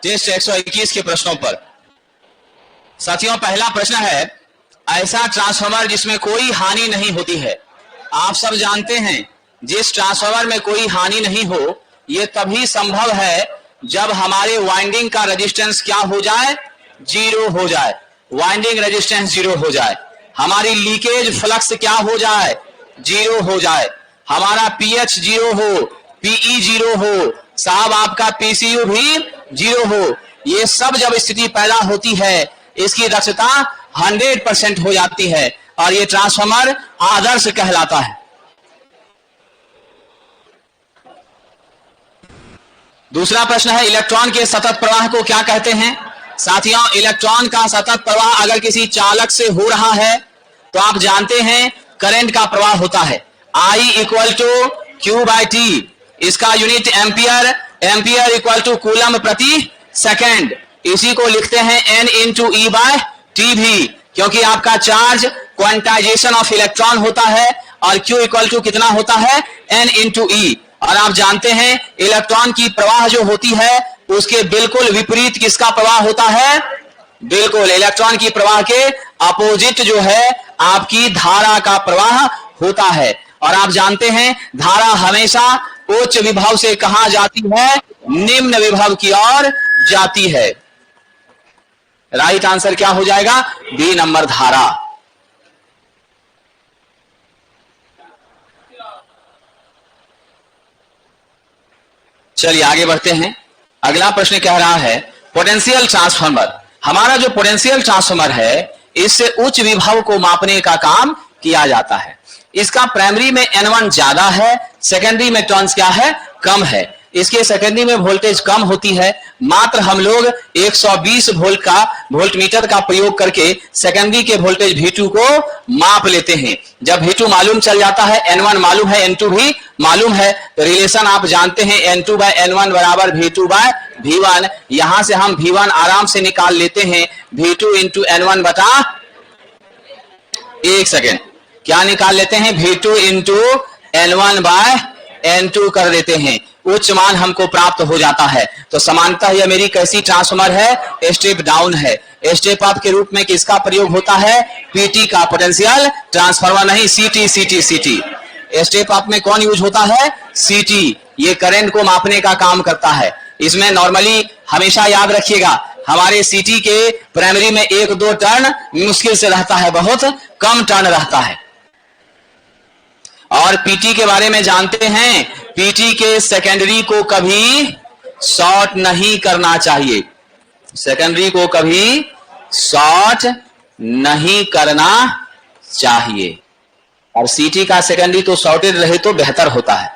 Test 121 के प्रश्नों पर। साथियों, पहला प्रश्न है, ऐसा ट्रांसफार्मर जिसमें कोई हानि नहीं होती है। आप सब जानते हैं जिस ट्रांसफार्मर में कोई हानि नहीं हो यह तभी संभव है जब हमारे वाइंडिंग का रेजिस्टेंस क्या हो जाए, जीरो हो जाए। वाइंडिंग रेजिस्टेंस जीरो हो जाए, हमारी लीकेज फ्लक्स क्या हो जाए, जीरो हो जाए, हमारा पीएच जीरो हो, पीई जीरो हो, साहब आपका पीसीयू भी जीरो हो। ये सब जब स्थिति पैदा होती है इसकी दक्षता 100% हो जाती है और ये ट्रांसफार्मर आदर्श कहलाता है। दूसरा प्रश्न है, इलेक्ट्रॉन के सतत प्रवाह को क्या कहते हैं। साथियों, इलेक्ट्रॉन का सतत प्रवाह अगर किसी चालक से हो रहा है तो आप जानते हैं करंट का प्रवाह होता है। I equal to Q by T, इसका unit ampere, ampere equal to coulomb प्रति सेकेंड। इसी को लिखते हैं N into E by T भी, क्योंकि आपका चार्ज क्वांटाइजेशन ऑफ इलेक्ट्रॉन होता है और Q इक्वल टू कितना होता है, N इंटू ई। और आप जानते हैं इलेक्ट्रॉन की प्रवाह जो होती है उसके बिल्कुल विपरीत किसका प्रवाह होता है, बिल्कुल इलेक्ट्रॉन की प्रवाह के अपोजिट जो है आपकी धारा का प्रवाह होता है। और आप जानते हैं धारा हमेशा उच्च विभव से कहां जाती है, निम्न विभव की ओर जाती है। राइट आंसर क्या हो जाएगा, बी नंबर धारा। चलिए आगे बढ़ते हैं। अगला प्रश्न कह रहा है, पोटेंशियल ट्रांसफार्मर। हमारा जो पोटेंशियल ट्रांसफार्मर है इससे उच्च विभव को मापने का काम किया जाता है। इसका प्राइमरी में N1 ज्यादा है, सेकेंडरी में टर्न्स क्या है, कम है। इसके सेकेंडरी में वोल्टेज कम होती है। मात्र हम लोग 120 वोल्ट का वोल्टमीटर का प्रयोग करके सेकेंडरी के वोल्टेज V2 को माप लेते हैं। जब V2 मालूम चल जाता है, N1 मालूम है, N2 भी मालूम है, तो रिलेशन आप जानते हैं N2 बाय N1 बराबर V2 बाय V1। यहां से हम V1 आराम से निकाल लेते हैं, V2 इंटू N1 बटा, एक सेकेंड, क्या निकाल लेते हैं, V2 into N1 bye N2 कर देते हैं। उच्च मान हमको प्राप्त हो जाता है। तो समानतः यह मेरी कैसी ट्रांसफार्मर है, स्टेप डाउन है। स्टेप अप के रूप में किसका प्रयोग होता है, पीटी का, पोटेंशियल ट्रांसफार्मर नहीं, सीटी सीटी सीटी। स्टेप अप में कौन यूज होता है, सीटी। ये करंट को मापने का काम करता है। इसमें नॉर्मली हमेशा याद रखिएगा हमारे सीटी के प्राइमरी में 1-2 टर्न मुश्किल से रहता है, बहुत कम टर्न रहता है। और पीटी के बारे में जानते हैं, पीटी के सेकेंडरी को कभी शॉर्ट नहीं करना चाहिए, सेकेंडरी को कभी शॉर्ट नहीं करना चाहिए। और सीटी का सेकेंडरी तो शॉर्टेड रहे तो बेहतर होता है।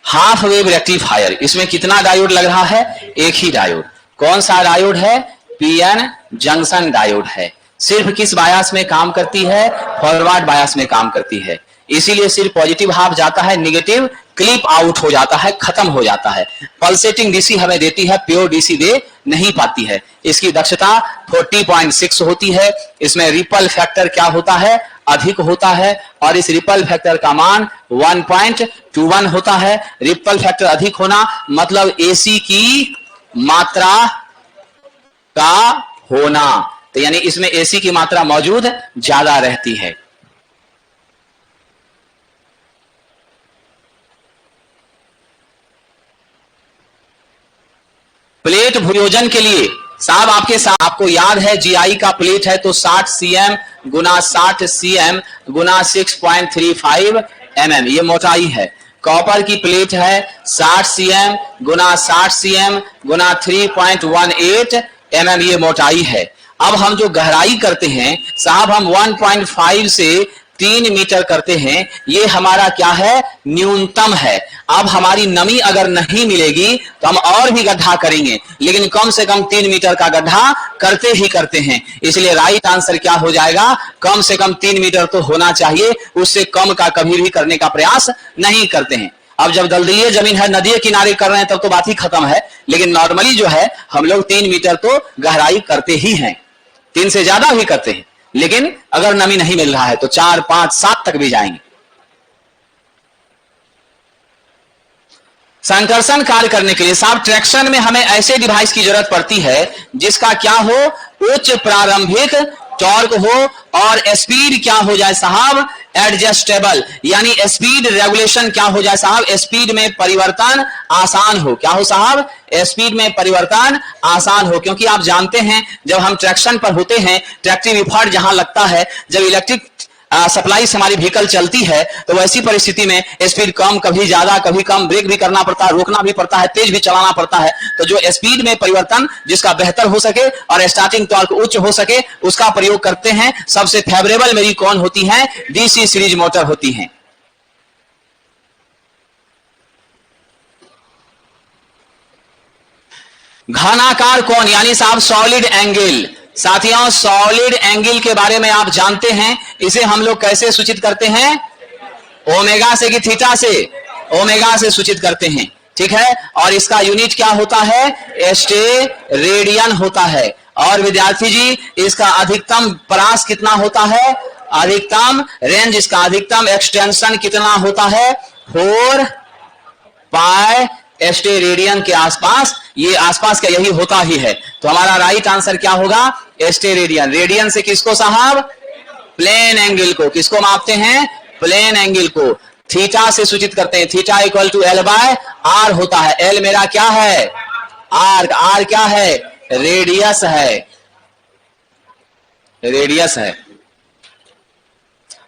हाफ वेव रेक्टिफायर, इसमें कितना डायोड लग रहा है, एक ही डायोड। कौन सा डायोड है, पीएन जंक्शन डायोड है। सिर्फ किस बायस में काम करती है, फॉरवर्ड बायस में काम करती है। इसीलिए सिर्फ पॉजिटिव हाफ जाता है, नेगेटिव क्लिप आउट हो जाता है, खत्म हो जाता है। पल्सेटिंग डीसी हमें देती है, प्योर डीसी दे नहीं पाती है। इसकी दक्षता 40.6 होती है। इसमें रिपल फैक्टर क्या होता है, अधिक होता है। और इस रिपल फैक्टर का मान 1.21 होता है। रिपल फैक्टर अधिक होना मतलब एसी की मात्रा का होना, तो यानी इसमें एसी की मात्रा मौजूद ज्यादा रहती है। प्लेट भूयोजन के लिए साहब आपके साथ, आपको याद है जीआई का प्लेट है तो 60 cm गुना 60 cm गुना 6.35 mm ये मोटाई है। कॉपर की प्लेट है 60 cm गुना 60 cm गुना 3.18 mm ये मोटाई है। अब हम जो गहराई करते हैं साहब, हम 1.5 से 3 मीटर करते हैं, ये हमारा क्या है, न्यूनतम है। अब हमारी नमी अगर नहीं मिलेगी तो हम और भी गड्ढा करेंगे, लेकिन कम से कम 3 मीटर का गड्ढा करते ही करते हैं। इसलिए राइट आंसर क्या हो जाएगा, कम से कम 3 मीटर तो होना चाहिए, उससे कम का कभी भी करने का प्रयास नहीं करते हैं। अब जब दलदलीय जमीन है, नदी के किनारे कर रहे हैं, तब तो बात ही खत्म है। लेकिन नॉर्मली जो है हम लोग 3 मीटर तो गहराई करते ही हैं, 3 से ज्यादा भी करते हैं। लेकिन अगर नमी नहीं मिल रहा है तो 4, 5, 7 तक भी जाएंगे। संकर्षण कार्य करने के लिए साहब ट्रैक्शन में हमें ऐसे डिवाइस की जरूरत पड़ती है जिसका क्या हो, उच्च प्रारंभिक टॉर्क हो और स्पीड क्या हो जाए साहब, एडजस्टेबल, यानी स्पीड रेगुलेशन क्या हो जाए साहब, स्पीड में परिवर्तन आसान हो। क्या हो साहब, स्पीड में परिवर्तन आसान हो। क्योंकि आप जानते हैं जब हम ट्रैक्शन पर होते हैं, ट्रैक्टिव इफर्ट जहां लगता है, जब इलेक्ट्रिक सप्लाई से हमारी व्हीकल चलती है तो वैसी परिस्थिति में स्पीड कम, कभी ज्यादा, कभी कम, ब्रेक भी करना पड़ता है, रोकना भी पड़ता है, तेज भी चलाना पड़ता है। तो जो स्पीड में परिवर्तन जिसका बेहतर हो सके और स्टार्टिंग टॉर्क उच्च हो सके उसका प्रयोग करते हैं। सबसे फेवरेबल मेरी कौन होती है, डीसी सीरीज मोटर होती है। घनाकार कोण यानी साहब सॉलिड एंगल। साथियों सॉलिड एंगल के बारे में आप जानते हैं, इसे हम लोग कैसे सूचित करते हैं, ओमेगा से कि थीटा से, ओमेगा से सूचित करते हैं, ठीक है। और इसका यूनिट क्या होता है, स्टेरेडियन होता है। और विद्यार्थी जी इसका अधिकतम परास कितना होता है, अधिकतम रेंज, इसका अधिकतम एक्सटेंशन कितना होता है, 4 पाई स्टेरेडियन के आसपास, ये आसपास का यही होता ही है। तो हमारा राइट आंसर क्या होगा, स्टेरेडियन। रेडियन से किसको साहब, प्लेन एंगल को, किसको मापते हैं, प्लेन एंगल को। थीटा से सूचित करते हैं, theta equal to L by R होता है। एल मेरा क्या है, आर्क, आर क्या है, रेडियस है, रेडियस है।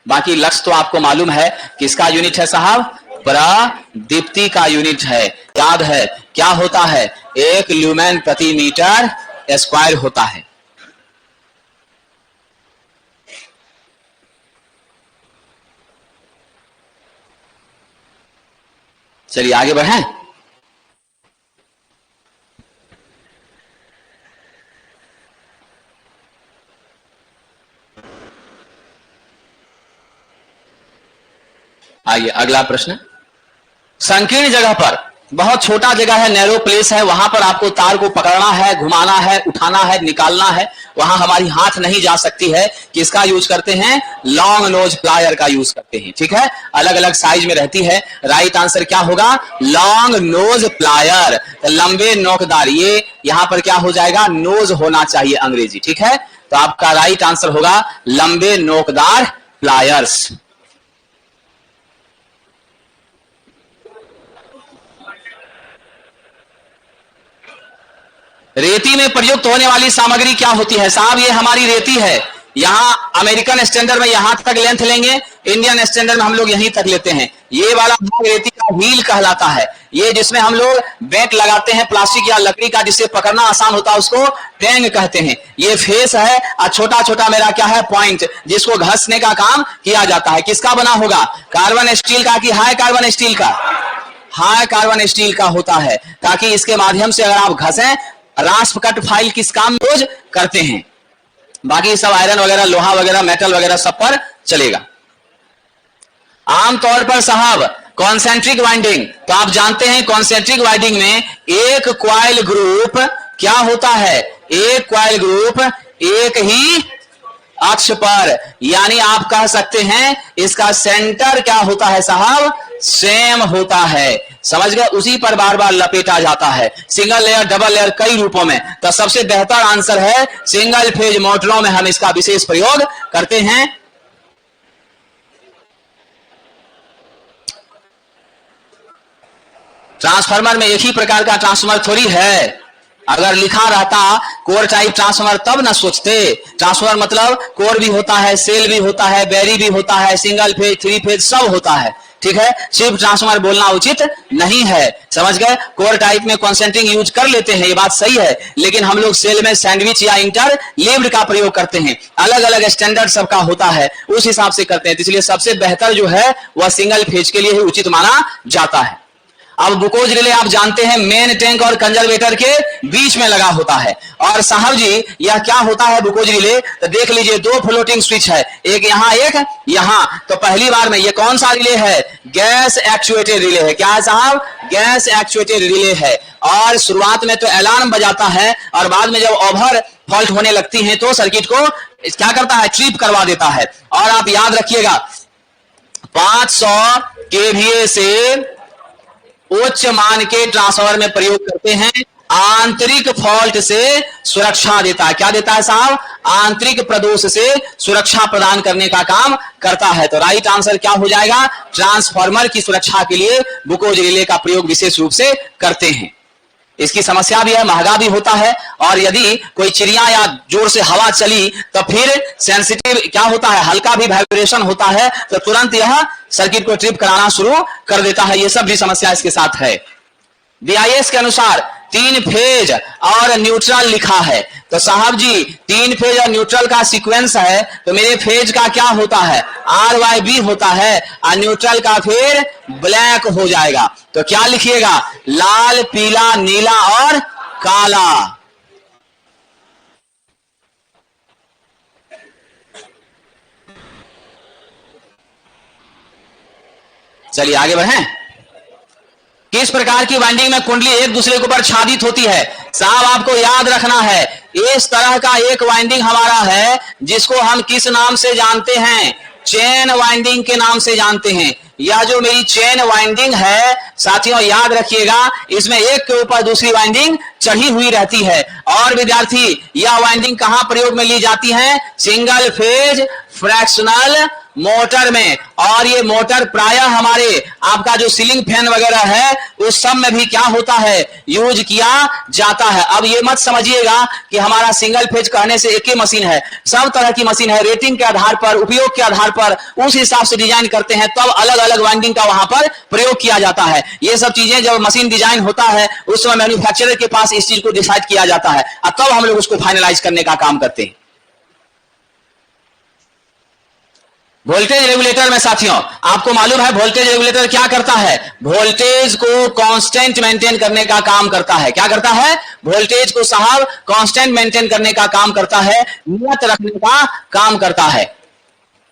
बाकी लक्ष्य तो आपको मालूम है, किसका यूनिट है साहब, प्रदीप्ति का यूनिट है। याद है क्या होता है, 1 ल्यूमेन प्रति मीटर स्क्वायर होता है। चलिए आगे बढ़ें। आइए अगला प्रश्न। संकीर्ण जगह पर, बहुत छोटा जगह है, नैरो प्लेस है, वहां पर आपको तार को पकड़ना है, घुमाना है, उठाना है, निकालना है, वहां हमारी हाथ नहीं जा सकती है, किसका यूज करते हैं, लॉन्ग नोज प्लायर का यूज करते हैं, ठीक है। अलग अलग साइज में रहती है। राइट आंसर क्या होगा, लॉन्ग नोज प्लायर, लंबे नोकदार। ये यहां पर क्या हो जाएगा, नोज होना चाहिए अंग्रेजी, ठीक है। तो आपका राइट आंसर होगा लंबे नोकदार प्लायर्स। रेती में प्रयुक्त होने वाली सामग्री क्या होती है साहब, ये हमारी रेती है। यहां अमेरिकन स्टैंडर्ड में यहां तक लेंथ लेंगे, इंडियन स्टैंडर्ड में हम लोग यहीं तक लेते हैं। ये वाला भाग रेती का व्हील कहलाता है, ये जिसमें हम लोग बेट लगाते हैं प्लास्टिक या लकड़ी का, जिससे पकड़ना आसान होता है, उसको टेंग कहते हैं। ये फेस है और छोटा छोटा मेरा क्या है, पॉइंट, जिसको घसने का काम किया जाता है। किसका बना होगा, कार्बन स्टील का कि हाई कार्बन स्टील का, हाई कार्बन स्टील का होता है, ताकि इसके माध्यम से अगर आप घसें, रास्प कट फाइल किस काम में यूज करते हैं। बाकी सब आयरन वगैरह, लोहा वगैरह, मेटल वगैरह सब पर चलेगा। आमतौर पर साहब कॉन्सेंट्रिक वाइंडिंग, तो आप जानते हैं कॉन्सेंट्रिक वाइंडिंग में एक क्वाइल ग्रुप क्या होता है, एक क्वाइल ग्रुप एक ही अक्ष पर, यानी आप कह सकते हैं इसका सेंटर क्या होता है साहब, सेम होता है। समझ गए, उसी पर बार बार लपेटा जाता है, सिंगल लेयर, डबल लेयर, कई रूपों में। तो सबसे बेहतर आंसर है सिंगल फेज मोटरों में हम इसका विशेष प्रयोग करते हैं। ट्रांसफार्मर में एक ही प्रकार का ट्रांसफार्मर थोड़ी है, अगर लिखा रहता कोर टाइप ट्रांसफार्मर तब ना सोचते। ट्रांसफार्मर मतलब कोर भी होता है, सेल भी होता है, बैरी भी होता है, सिंगल फेज, 3 फेज सब होता है, ठीक है। सिर्फ ट्रांसफार्मर बोलना उचित नहीं है, समझ गए। कोर टाइप में कॉन्सेंट्रिक यूज कर लेते हैं, ये बात सही है, लेकिन हम लोग सेल में सैंडविच या इंटर लीव्ड का प्रयोग करते हैं। अलग अलग स्टैंडर्ड सबका होता है, उस हिसाब से करते हैं। इसलिए सबसे बेहतर जो है वह सिंगल फेज के लिए ही उचित माना जाता है। अब बुकोज रिले आप जानते हैं मेन टैंक और कंजर्वेटर के बीच में लगा होता है। और साहब जी यह क्या होता है बुकोज रिले, तो देख लीजिए 2 फ्लोटिंग स्विच है, एक यहां एक यहां। तो पहली बार में ये कौन सा रिले है, गैस एक्चुएटेड रिले है। क्या है साहब, गैस एक्चुएटेड रिले है। और शुरुआत में तो अलार्म बजाता है और बाद में जब ओवर फॉल्ट होने लगती है तो सर्किट को क्या करता है, ट्रिप करवा देता है। और आप याद रखिएगा 500 केवीए से उच्च मान के ट्रांसफार्मर में प्रयोग करते हैं, आंतरिक फॉल्ट से सुरक्षा देता है। क्या देता है साहब, आंतरिक प्रदोष से सुरक्षा प्रदान करने का काम करता है। तो राइट आंसर क्या हो जाएगा, ट्रांसफार्मर की सुरक्षा के लिए ग्लूकोज रिले का प्रयोग विशेष रूप से करते हैं। इसकी समस्या भी है, महंगा भी होता है, और यदि कोई चिड़िया या जोर से हवा चली तो फिर सेंसिटिव क्या होता है, हल्का भी वाइब्रेशन होता है, तो तुरंत यह सर्किट को ट्रिप कराना शुरू कर देता है। यह सब भी समस्या इसके साथ है। बीआईएस के अनुसार 3 फेज और न्यूट्रल लिखा है, तो साहब जी 3 फेज और न्यूट्रल का सीक्वेंस है, तो मेरे फेज का क्या होता है, RYB होता है, और न्यूट्रल का फिर ब्लैक हो जाएगा। तो क्या लिखिएगा, लाल, पीला, नीला और काला। चलिए आगे बढ़ें। किस प्रकार की वाइंडिंग में कुंडली एक दूसरे के ऊपर छादित होती है, साहब आपको याद रखना है, इस तरह का एक वाइंडिंग हमारा है जिसको हम किस नाम से जानते हैं, चेन वाइंडिंग के नाम से जानते हैं। यह जो मेरी चेन वाइंडिंग है साथियों, याद रखिएगा, इसमें एक के ऊपर दूसरी वाइंडिंग चढ़ी हुई रहती है। और विद्यार्थी, यह वाइंडिंग कहां प्रयोग में ली जाती है, सिंगल फेज फ्रैक्शनल मोटर में। और ये मोटर प्रायः हमारे आपका जो सीलिंग फैन वगैरह है उस सब में भी क्या होता है, यूज किया जाता है। अब ये मत समझिएगा कि हमारा सिंगल फेज कहने से एक ही मशीन है, सब तरह की मशीन है, रेटिंग के आधार पर, उपयोग के आधार पर उस हिसाब से डिजाइन करते हैं, तब अलग अलग वाइंडिंग का वहां पर प्रयोग किया जाता है। ये सब चीजें जब मशीन डिजाइन होता है उस समय मैन्युफैक्चरर के पास इस चीज को डिसाइड किया जाता है, और तब हम लोग उसको फाइनलाइज करने का काम करते हैं। वोल्टेज रेगुलेटर में साथियों आपको मालूम है वोल्टेज रेगुलेटर क्या करता है, वोल्टेज को कांस्टेंट मेंटेन करने का काम करता है। क्या करता है, वोल्टेज को साहब कांस्टेंट मेंटेन करने का काम करता है, नियत रखने का काम करता है।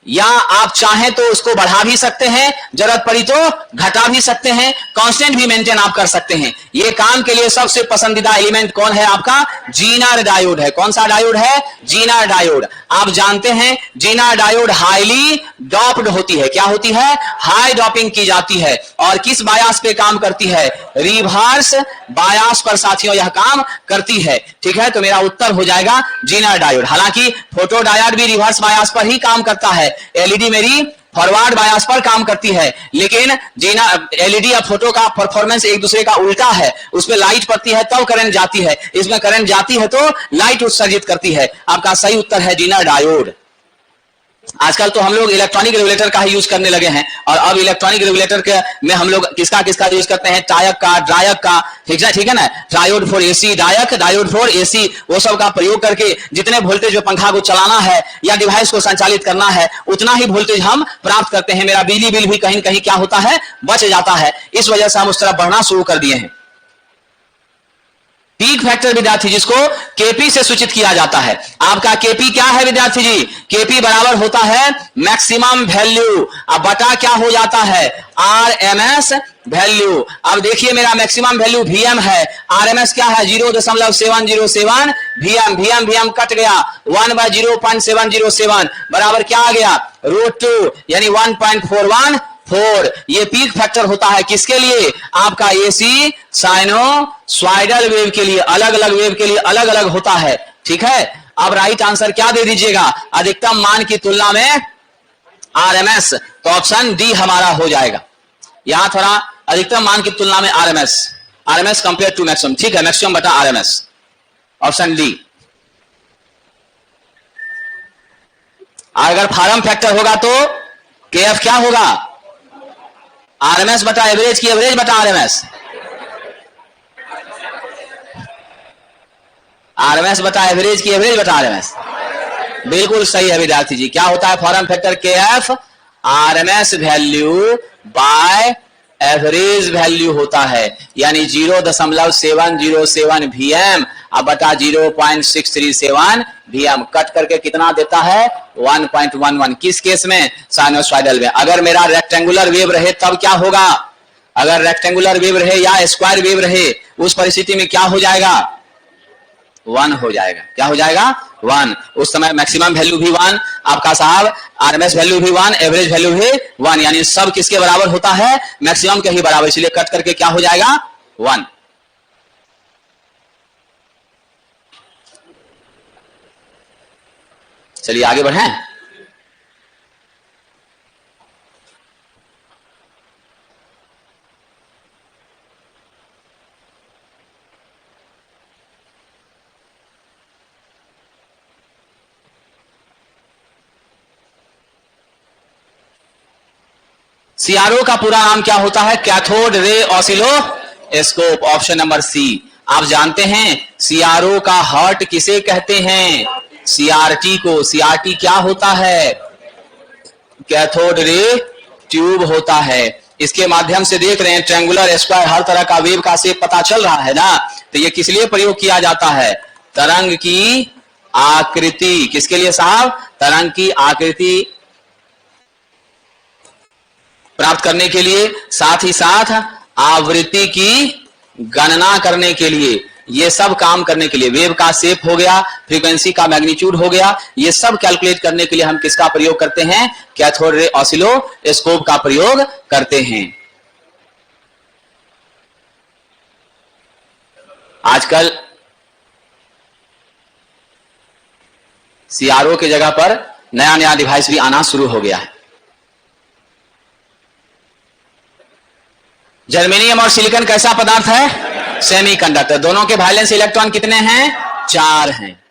या आप चाहें तो उसको बढ़ा भी सकते हैं, जरूरत पड़ी तो घटा भी सकते हैं, कांस्टेंट भी मेंटेन आप कर सकते हैं। ये काम के लिए सबसे पसंदीदा एलिमेंट कौन है आपका, जीनर डायोड है। कौन सा डायोड है, जीनर डायोड। आप जानते हैं जीनर डायोड हाईली डॉप्ड होती है। क्या होती है, हाई डॉपिंग की जाती है। और किस बायास पे काम करती है, रिवर्स बायास पर साथियों यह काम करती है। ठीक है, तो मेरा उत्तर हो जाएगा जीनर डायोड। हालांकि फोटो डायोड भी रिवर्स बायास पर ही काम करता है, एलईडी मेरी फॉरवर्ड बायस पर काम करती है, लेकिन जीना एलईडी या फोटो का परफॉर्मेंस एक दूसरे का उल्टा है। उसमें लाइट पड़ती है तब करंट जाती है, इसमें करंट जाती है तो लाइट उत्सर्जित करती है। आपका सही उत्तर है जीनर डायोड। आजकल तो हम लोग इलेक्ट्रॉनिक रेगुलेटर का ही यूज करने लगे हैं, और अब इलेक्ट्रॉनिक रेगुलेटर के में हम लोग किसका किसका यूज करते हैं, टायक का, ड्रायक का, ठीक है ना, triode for AC, डायक, diode for AC, वो सब का प्रयोग करके जितने वोल्टेज में पंखा को चलाना है या डिवाइस को संचालित करना है उतना ही वोल्टेज हम प्राप्त करते हैं। मेरा बिजली बिल भी कहीं कहीं क्या होता है, बच जाता है। इस वजह से हम उस तरफ बढ़ना शुरू कर दिए हैं। पीक फैक्टर विद्यार्थी जिसको केपी से सूचित किया जाता है, आपका केपी क्या है विद्यार्थी जी, केपी बराबर होता है मैक्सिमम वैल्यू, अब बटा क्या हो जाता है, आरएमएस वैल्यू। अब देखिए मेरा मैक्सिमम वैल्यू वीएम है, आरएमएस क्या है 0.707 वीएम, वीएम कट गया 1/0.707 बराबर क्या आ गया, √2 यानी 1.414। ये पीक फैक्टर होता है किसके लिए, आपका एसी साइनोसॉइडल वेव के लिए, अलग अलग वेव के लिए अलग अलग होता है। ठीक है, अब राइट आंसर क्या दे दीजिएगा, अधिकतम मान की तुलना में आरएमएस, तो ऑप्शन डी हमारा हो जाएगा। यहां थोड़ा अधिकतम मान की तुलना में आरएमएस कंपेयर टू मैक्सिमम, ठीक है, मैक्सिमम बटा आरएमएस, ऑप्शन डी। अगर फॉर्म फैक्टर होगा तो केएफ क्या होगा, आरएमएस बटा एवरेज की एवरेज बटा आरएमएस, आरएमएस बटा एवरेज की एवरेज बटा आरएमएस। बिल्कुल सही है विद्यार्थी जी। क्या होता है form factor KF, RMS value by average value होता है, यानी 0.707 वीएम अब बटा 0.637 वीएम कट करके कितना देता है 1.11। किस केस में, साइनोसॉइडल में। अगर मेरा रेक्टेंगुलर वेव रहे तब क्या होगा, अगर रेक्टेंगुलर वेव रहे या स्क्वायर वेव रहे उस परिस्थिति में क्या हो जाएगा, 1 हो जाएगा। क्या हो जाएगा? 1। उस समय मैक्सिमम वैल्यू भी 1, आपका साहब आरएमएस वैल्यू भी 1, एवरेज वैल्यू भी 1, यानी सब किसके बराबर होता है? मैक्सिमम के ही बराबर, इसलिए कट करके क्या हो जाएगा? 1। चलिए आगे बढ़ें। सीआरओ का पूरा नाम क्या होता है? Cathode ray oscilloscope, option number C. आप जानते हैं सीआरओ का हार्ट किसे कहते हैं? सीआरटी को। सीआरटी क्या होता है? कैथोड रे ट्यूब होता है। इसके माध्यम से देख रहे हैं ट्रायंगुलर, स्क्वायर, हर तरह का वेव का शेप पता चल रहा है ना। तो ये किस लिए प्रयोग किया जाता है? तरंग की आकृति। किसके लिए साहब? तरंग की आकृति प्राप्त करने के लिए, साथ ही साथ आवृत्ति की गणना करने के लिए, ये सब काम करने के लिए, वेव का शेप हो गया, फ्रीक्वेंसी का मैग्नीट्यूड हो गया, ये सब कैलकुलेट करने के लिए हम किसका प्रयोग करते हैं? कैथोड रे ऑसिलोस्कोप का प्रयोग करते हैं। आजकल सीआरओ की जगह पर नया नया डिवाइस भी आना शुरू हो गया है। जर्मेनियम और सिलिकॉन कैसा पदार्थ है? सेमीकंडक्टर। दोनों के वैलेंस इलेक्ट्रॉन कितने हैं? 4 हैं।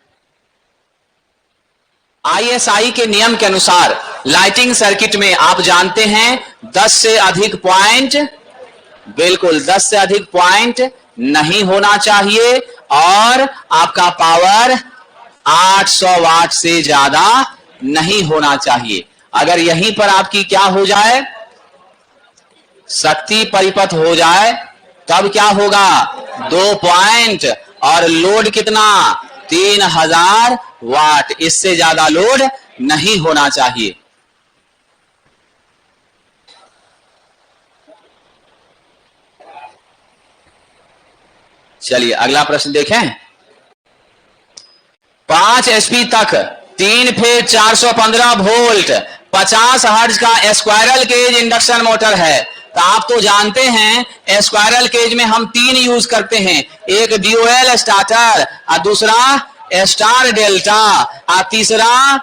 आईएसआई के नियम के अनुसार लाइटिंग सर्किट में आप जानते हैं 10 से अधिक पॉइंट, बिल्कुल 10 से अधिक पॉइंट नहीं होना चाहिए, और आपका पावर 800 वाट से ज्यादा नहीं होना चाहिए। अगर यहीं पर आपकी क्या हो जाए? शक्ति परिपथ हो जाए, तब क्या होगा? 2 पॉइंट और लोड कितना? 3000 वाट। इससे ज्यादा लोड नहीं होना चाहिए। चलिए अगला प्रश्न देखें। 5 एचपी तक 3 फेज 415 वोल्ट 50 हर्ट्ज का स्क्वायरल केज इंडक्शन मोटर है। तो आप तो जानते हैं स्क्वायरल केज में हम 3 यूज करते हैं, एक ड्यूएल स्टार्टर, और दूसरा स्टार डेल्टा, और तीसरा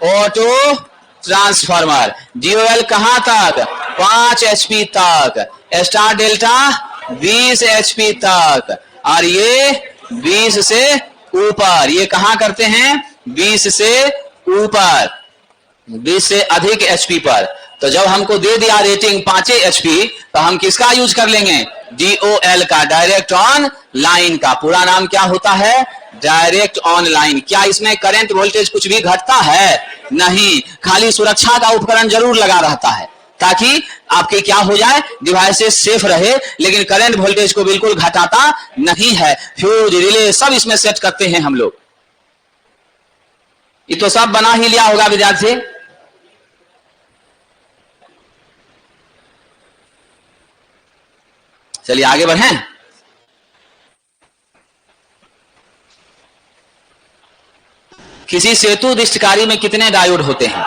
ऑटो ट्रांसफार्मर। ड्यूएल कहां तक? 5 एचपी तक, स्टार डेल्टा 20 एचपी तक, और ये 20 से ऊपर। ये कहां करते हैं? 20 से ऊपर, 20 से अधिक एचपी पर। तो जब हमको दे दिया रेटिंग 5 एचपी, तो हम किसका यूज कर लेंगे? डीओएल का, डायरेक्ट ऑन लाइन का। पूरा नाम क्या होता है? Direct on line. क्या इसमें करंट वोल्टेज कुछ भी घटता है? नहीं, खाली सुरक्षा का उपकरण जरूर लगा रहता है, ताकि आपके क्या हो जाए? डिवाइसेस सेफ रहे, लेकिन करंट वोल्टेज को बिल्कुल घटाता नहीं है। फ्यूज, रिले सब इसमें सेट करते हैं हम लोग। ये तो सब बना ही लिया होगा विद्यार्थी। चलिए आगे बढ़ें। किसी सेतु दिष्टकारी में कितने डायोड होते हैं?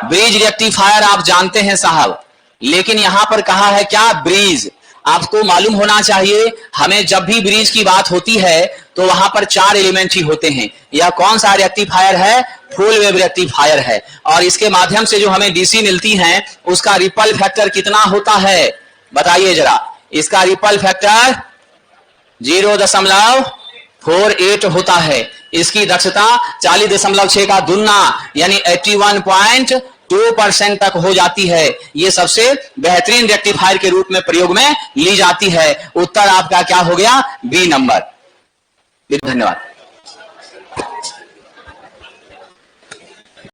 ब्रिज रेक्टिफायर आप जानते हैं साहब, लेकिन यहां पर कहा है क्या? ब्रिज। आपको मालूम होना चाहिए, हमें जब भी ब्रिज की बात होती है तो वहां पर 4 एलिमेंट ही होते हैं। यह कौन सा रेक्टिफायर है? फुल वेव रेक्टिफायर है। और इसके माध्यम से जो हमें डीसी मिलती है, उसका रिपल फैक्टर कितना होता है? बताइए जरा। इसका रिपल फैक्टर 0.48 होता है। इसकी दक्षता 40.6 का दुगना यानी 81.2% तक हो जाती है। ये सबसे बेहतरीन रेक्टिफायर के रूप में प्रयोग में ली जाती है। उत्तर आपका क्या हो गया? B number. धन्यवाद।